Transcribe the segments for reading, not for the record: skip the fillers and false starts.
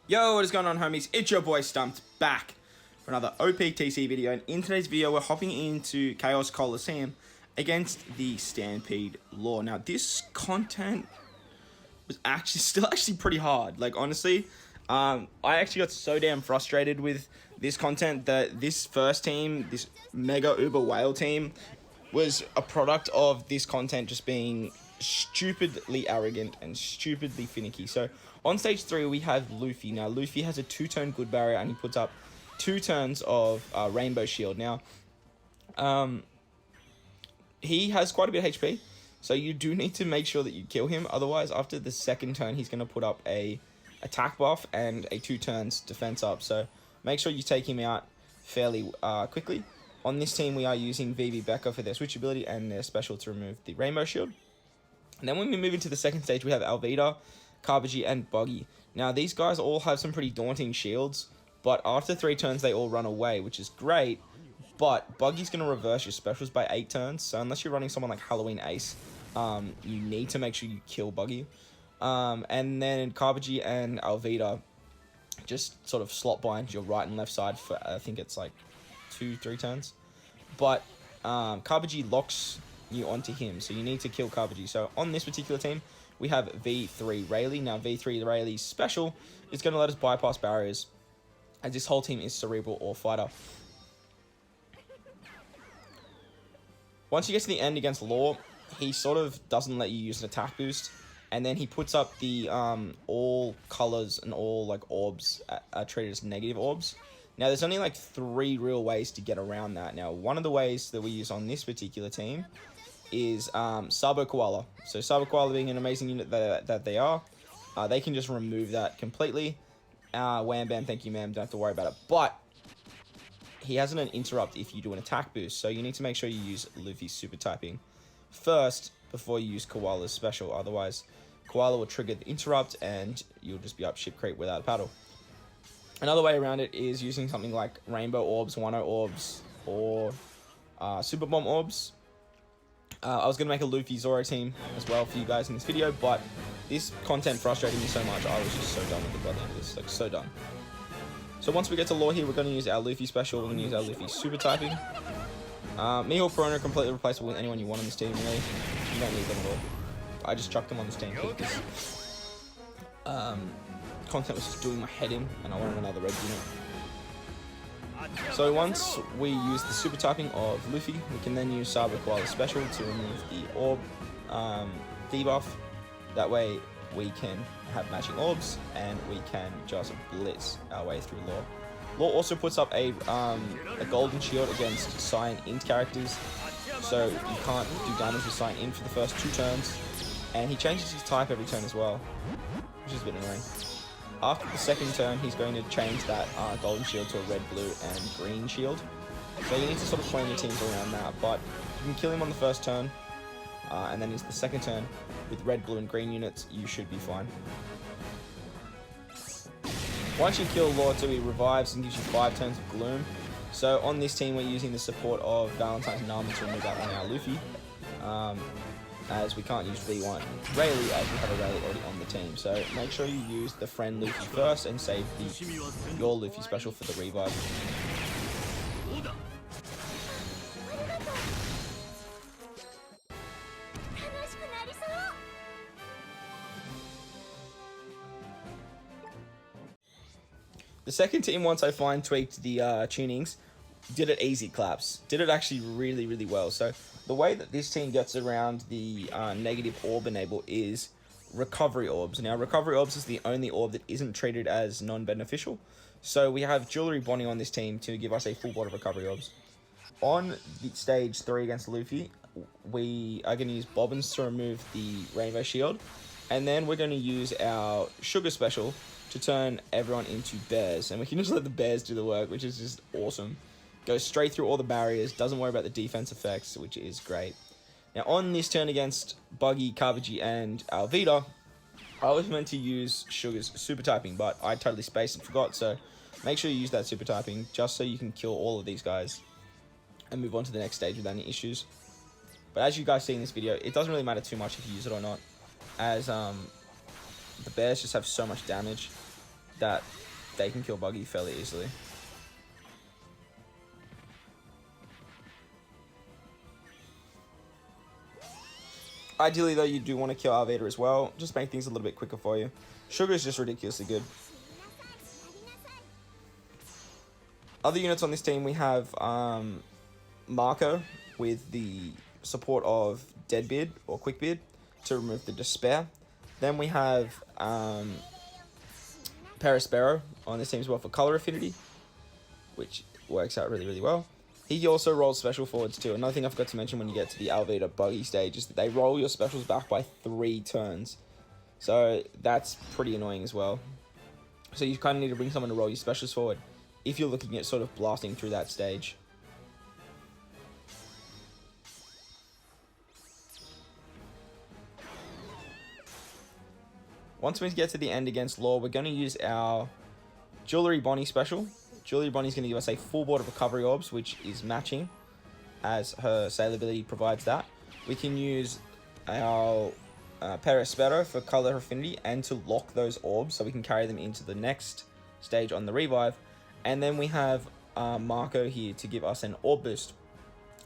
Yo, what is going on, homies? It's your boy Stumped back for another OPTC video, and in today's video we're hopping into Chaos Coliseum against the Stampede Law. Now this content was still pretty hard. Like, honestly, I actually got so damn frustrated with this content that this first team, this mega uber whale team, was a product of this content just being stupidly arrogant and stupidly finicky. So on stage 3 we have Luffy. Now Luffy has a 2-turn good barrier and he puts up 2 turns of rainbow shield. Now he has quite a bit of HP, so you do need to make sure that you kill him. Otherwise, after the second turn, he's going to put up a attack buff and a 2 turns defense up. So make sure you take him out fairly quickly. On this team, we are using VV Becca for their switch ability and their special to remove the rainbow shield. And then when we move into the second stage, we have Alvida, Carbagy, and Buggy. Now, these guys all have some pretty daunting shields, but after 3 turns, they all run away, which is great. But Buggy's going to reverse your specials by 8 turns, so unless you're running someone like Halloween Ace, you need to make sure you kill Buggy. And then Carbagy and Alvida just sort of slot bind your right and left side for, I think it's like 2-3 turns. But Carbagy locks you onto him, so you need to kill Carbagy. So on this particular team, we have V3 Rayleigh. Now V3 Rayleigh's special is going to let us bypass barriers, as this whole team is cerebral or fighter. Once you get to the end against Law, he sort of doesn't let you use an attack boost, and then he puts up the all colors and all like orbs are treated as negative orbs. Now there's only like 3 real ways to get around that. Now one of the ways that we use on this particular team is Sabo Koala. So Sabo Koala, being an amazing unit that they are, they can just remove that completely. Wham bam, thank you ma'am, don't have to worry about it. But he has an interrupt if you do an attack boost, so you need to make sure you use Luffy's super typing first before you use Koala's special. Otherwise, Koala will trigger the interrupt and you'll just be up ship creek without a paddle. Another way around it is using something like Rainbow Orbs, Wano Orbs, or Super Bomb Orbs. I was going to make a Luffy Zoro team as well for you guys in this video, but this content frustrated me so much, I was just so done with it by the end of this, like so done. So once we get to Law here, we're going to use our Luffy special, we're going to use our Luffy super typing. Mihawk Corona are completely replaceable with anyone you want on this team, really. You don't need them at all. I just chucked them on this team because this content was just doing my head in, and I wanted another red unit. So once we use the super typing of Luffy, we can then use Sabo Koala special to remove the orb debuff. That way we can have matching orbs and we can just blitz our way through Law. Law also puts up a golden shield against Cyan Int characters, so you can't do damage with Cyan Int for the first 2 turns, and he changes his type every turn as well, which is a bit annoying. After the second turn, he's going to change that golden shield to a red, blue, and green shield. So you need to sort of plan your teams around that, but you can kill him on the first turn, and then into the second turn with red, blue, and green units, you should be fine. Once you kill Law 2, he revives and gives you 5 turns of Gloom. So on this team, we're using the support of Valentine's Nami to remove that on our Luffy, as we can't use V1 Rayleigh, as we have a Rayleigh already on the team. So make sure you use the friend Luffy first and save your Luffy special for the revive. The second team, once I fine-tweaked the tunings, did it easy claps. Did it actually really, really well. So the way that this team gets around the negative orb enable is recovery orbs. Now, recovery orbs is the only orb that isn't treated as non-beneficial. So we have Jewelry Bonding on this team to give us a full board of recovery orbs. On the stage 3 against Luffy, we are going to use Bobbins to remove the Rainbow Shield. And then we're going to use our Sugar Special to turn everyone into bears. And we can just let the bears do the work, which is just awesome. Goes straight through all the barriers, doesn't worry about the defense effects, which is great. Now on this turn against Buggy, Carbagy, and Alvida, I was meant to use Sugar's super typing, but I totally spaced and forgot, so make sure you use that super typing just so you can kill all of these guys and move on to the next stage without any issues. But as you guys see in this video, it doesn't really matter too much if you use it or not, as the bears just have so much damage that they can kill Buggy fairly easily. Ideally, though, you do want to kill Alvida as well. Just make things a little bit quicker for you. Sugar is just ridiculously good. Other units on this team, we have Marco with the support of Deadbeard or Quickbeard to remove the Despair. Then we have Perispero on this team as well for color affinity, which works out really, really well. He also rolls special forwards too. Another thing I forgot to mention when you get to the Alvida Buggy stage is that they roll your specials back by 3 turns. So that's pretty annoying as well. So you kind of need to bring someone to roll your specials forward if you're looking at sort of blasting through that stage. Once we get to the end against Law, we're going to use our Jewelry Bonnie special. Jewelry Bonnie's going to give us a full board of recovery orbs, which is matching, as her sailor ability provides that. We can use our Perispero for color affinity and to lock those orbs so we can carry them into the next stage on the revive. And then we have Marco here to give us an orb boost.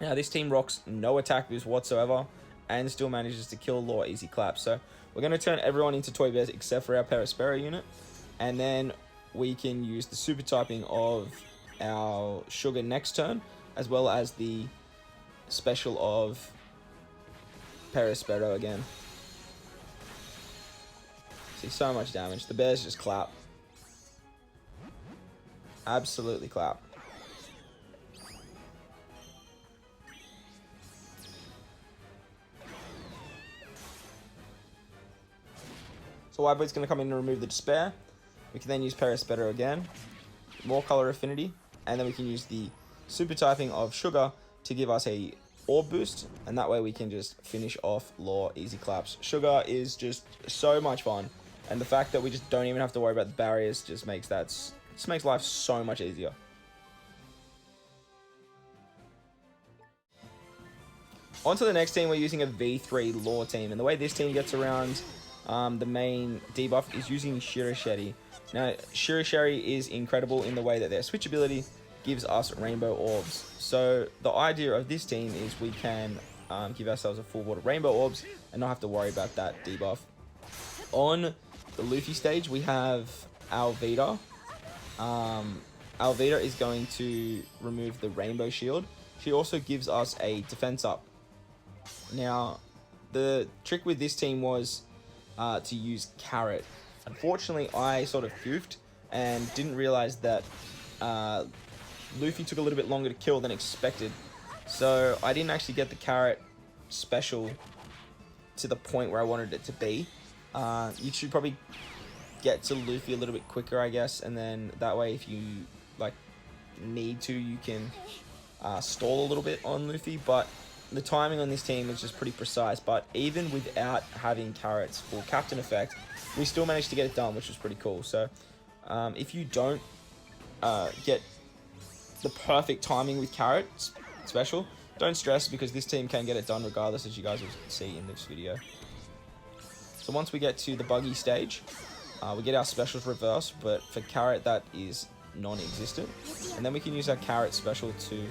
Now this team rocks no attack boost whatsoever and still manages to kill Law easy claps. So we're going to turn everyone into Toy Bears except for our Perispero unit. And then we can use the super typing of our Sugar next turn, as well as the special of Perispero again. See, so much damage. The Bears just clap. Absolutely clap. So Whiteboard's going to come in and remove the Despair. We can then use Perispero again, more color affinity, and then we can use the super typing of Sugar to give us a orb boost, and that way we can just finish off Law easy claps. Sugar is just so much fun, and the fact that we just don't even have to worry about the barriers just makes life so much easier. On to the next team, we're using a V3 Law team, and the way this team gets around the main debuff is using Shirasheri. Now, Shirasheri is incredible in the way that their switch ability gives us rainbow orbs. So the idea of this team is we can give ourselves a full board of rainbow orbs and not have to worry about that debuff. On the Luffy stage, we have Alvida. Alvida is going to remove the rainbow shield. She also gives us a defense up. Now, the trick with this team was to use Carrot. Unfortunately, I sort of goofed and didn't realize that Luffy took a little bit longer to kill than expected. So I didn't actually get the Carrot special to the point where I wanted it to be. You should probably get to Luffy a little bit quicker, I guess, and then that way if you need to, you can stall a little bit on Luffy. But the timing on this team is just pretty precise. But even without having Carrot's full captain effect, we still managed to get it done, which was pretty cool. So if you don't get the perfect timing with Carrot's special, don't stress, because this team can get it done regardless, as you guys will see in this video. So once we get to the Buggy stage, we get our specials reversed, but for Carrot that is non-existent. And then we can use our Carrot special to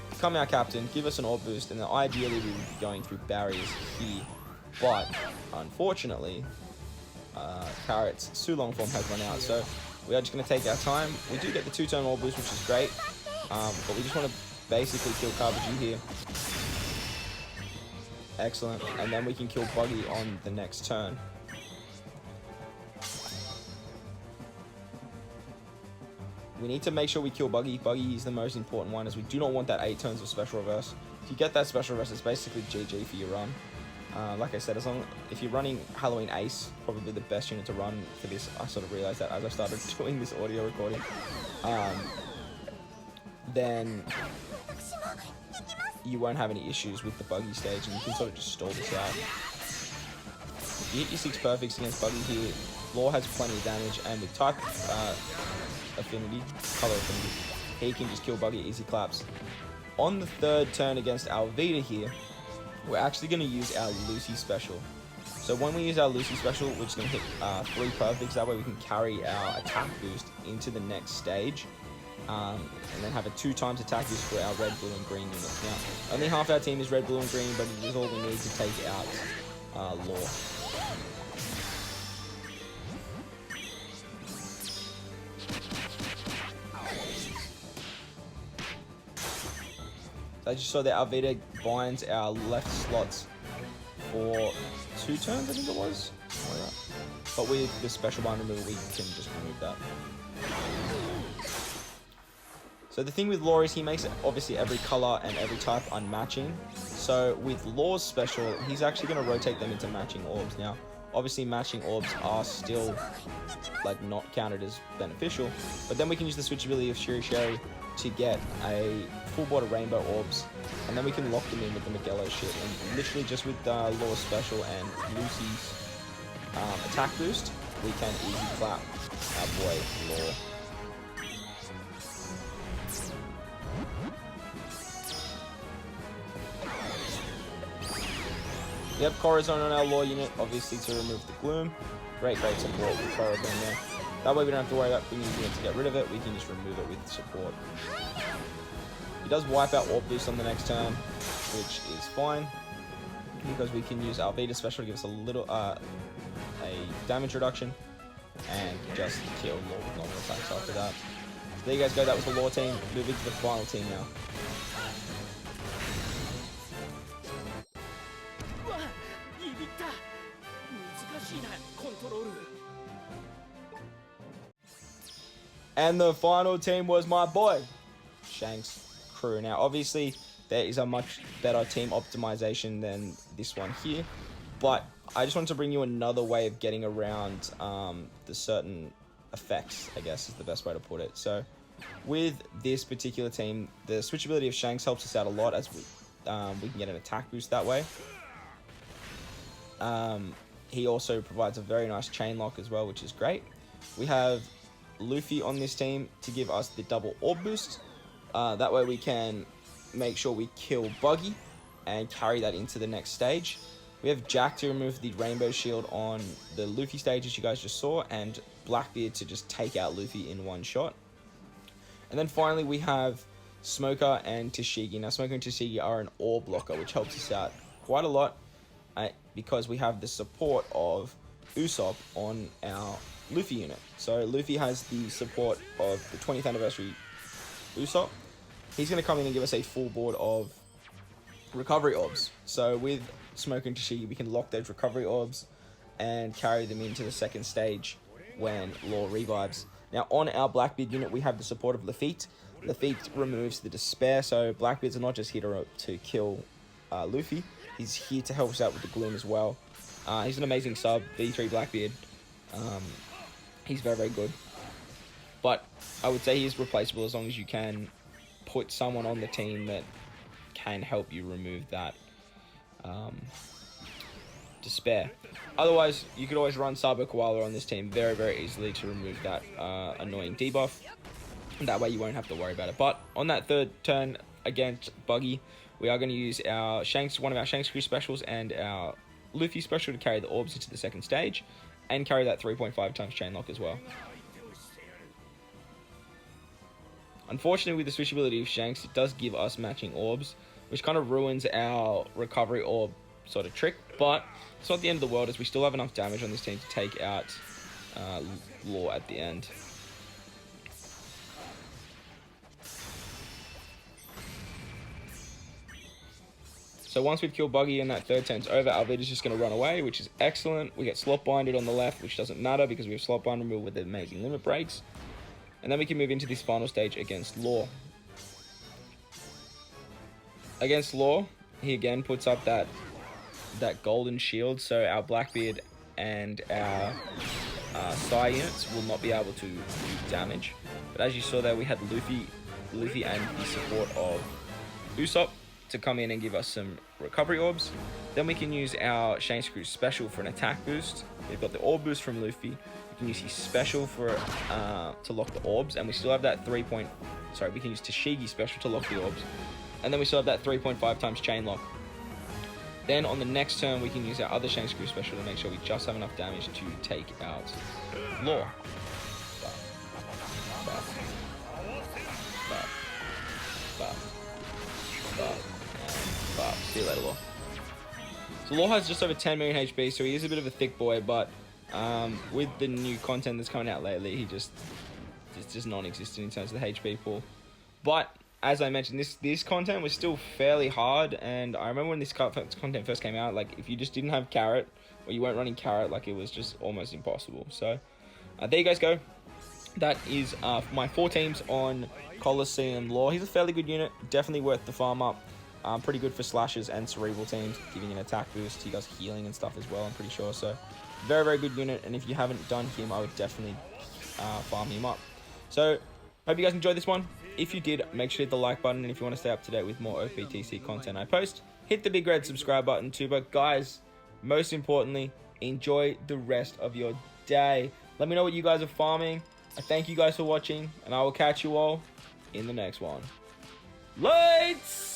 become our captain, give us an orb boost, and then ideally we would be going through barriers here. But unfortunately, Carrot's Sulong form has run out, so we are just going to take our time. We do get the 2-turn orb boost, which is great, but we just want to basically kill Carbuji here. Excellent, and then we can kill Buggy on the next turn. We need to make sure we kill Buggy. Buggy is the most important one, as we do not want that 8 turns of special reverse. If you get that special reverse, it's basically GG for your run. Like I said, if you're running Halloween Ace, probably the best unit to run for this. I sort of realized that as I started doing this audio recording. Then you won't have any issues with the Buggy stage, and you can sort of just stall this out. If you hit your 6 perfects against Buggy here, Law has plenty of damage, and with type affinity, color affinity, he can just kill Buggy easy claps. On the 3rd turn against Alvida here, we're actually going to use our Lucy special. So when we use our Lucy special, we're just going to hit 3 perfects. That way we can carry our attack boost into the next stage. And then have a 2 times attack boost for our red, blue, and green units. Now, only half our team is red, blue, and green, but it is all we need to take out Law. So as you saw there, Alvita binds our left slots for 2 turns, I think it was. But with the special bind removal, we can just remove that. So the thing with Law is he makes obviously every color and every type unmatching. So with Law's special, he's actually going to rotate them into matching orbs. Now, obviously matching orbs are still like not counted as beneficial, but then we can use the switchability of Shiri Sherry to get a full board of rainbow orbs, and then we can lock them in with the Magello shit. And literally just with Law's special and Lucy's attack boost, we can easy clap our boy Law. We have Corazon on our Law unit, obviously to remove the Gloom. Great support with Corazon there. That way we don't have to worry about bringing unit to get rid of it, we can just remove it with support. He does wipe out Orb Boost on the next turn, which is fine, because we can use Alvita special to give us a little, a damage reduction, and just kill Law with normal attacks after that. So there you guys go, that was the Law team. Moving to the final team now. And the final team was my boy, Shanks Crew. Now, obviously, there is a much better team optimization than this one here, but I just wanted to bring you another way of getting around the certain effects, I guess is the best way to put it. So, with this particular team, the switchability of Shanks helps us out a lot, as we can get an attack boost that way. He also provides a very nice chain lock as well, which is great. We have Luffy on this team to give us the double orb boost. That way we can make sure we kill Buggy and carry that into the next stage. We have Jack to remove the rainbow shield on the Luffy stage, as you guys just saw, and Blackbeard to just take out Luffy in one shot. And then finally we have Smoker and Tashigi. Now Smoker and Tashigi are an orb blocker, which helps us out quite a lot because we have the support of Usopp on our Luffy unit. So Luffy has the support of the 20th anniversary Usopp. He's going to come in and give us a full board of recovery orbs. So with Smoke and Tashigi, we can lock those recovery orbs and carry them into the second stage when Law revives. Now on our Blackbeard unit, we have the support of Lafitte. Lafitte removes the Despair, so Blackbeards are not just here to kill Luffy. He's here to help us out with the Gloom as well. He's an amazing sub, V3 Blackbeard. He's very good, but I would say he's replaceable as long as you can put someone on the team that can help you remove that Despair. Otherwise, you could always run Sabo Koala on this team very easily to remove that annoying debuff. That way you won't have to worry about it. But on that third turn against Buggy, we are going to use our one of our Shanks Crew specials and our Luffy special to carry the orbs into the second stage, and carry that 3.5 times chain lock as well. Unfortunately, with the switchability of Shanks, it does give us matching orbs, which kind of ruins our recovery orb sort of trick, but it's not the end of the world, as we still have enough damage on this team to take out Law at the end. So once we've killed Buggy and that third turn's over, Alvita's just going to run away, which is excellent. We get slot binded on the left, which doesn't matter because we have slot bind removal with the amazing limit breaks. And then we can move into this final stage against Law. Against Law, he again puts up that golden shield, so our Blackbeard and our Psy units will not be able to do damage. But as you saw there, we had Luffy and the support of Usopp to come in and give us some recovery orbs. Then we can use our Shanks Crew special for an attack boost. We've got the orb boost from Luffy. We can use his special for to lock the orbs, and we still have that we can use Tashigi's special to lock the orbs, and then we still have that 3.5 times chain lock. Then on the next turn, we can use our other Shanks Crew special to make sure we just have enough damage to take out Law. See you later, Law. So Law has just over 10 million HP, so he is a bit of a thick boy, but with the new content that's coming out lately, it's just non-existent in terms of the HP pool. But as I mentioned, this content was still fairly hard, and I remember when this content first came out, like if you just didn't have Carrot or you weren't running Carrot, like it was just almost impossible. So there you guys go. That is my 4 teams on Coliseum Law. He's a fairly good unit, definitely worth the farm up. Pretty good for slashers and cerebral teams, giving an attack boost. He does healing and stuff as well, I'm pretty sure. So very, very good unit, and if you haven't done him, I would definitely farm him up. So hope you guys enjoyed this one. If you did, make sure to hit the like button, and if you want to stay up to date with more OPTC content I post, hit the big red subscribe button too. But guys, most importantly, enjoy the rest of your day. Let me know what you guys are farming. I thank you guys for watching, and I will catch you all in the next one. Lights!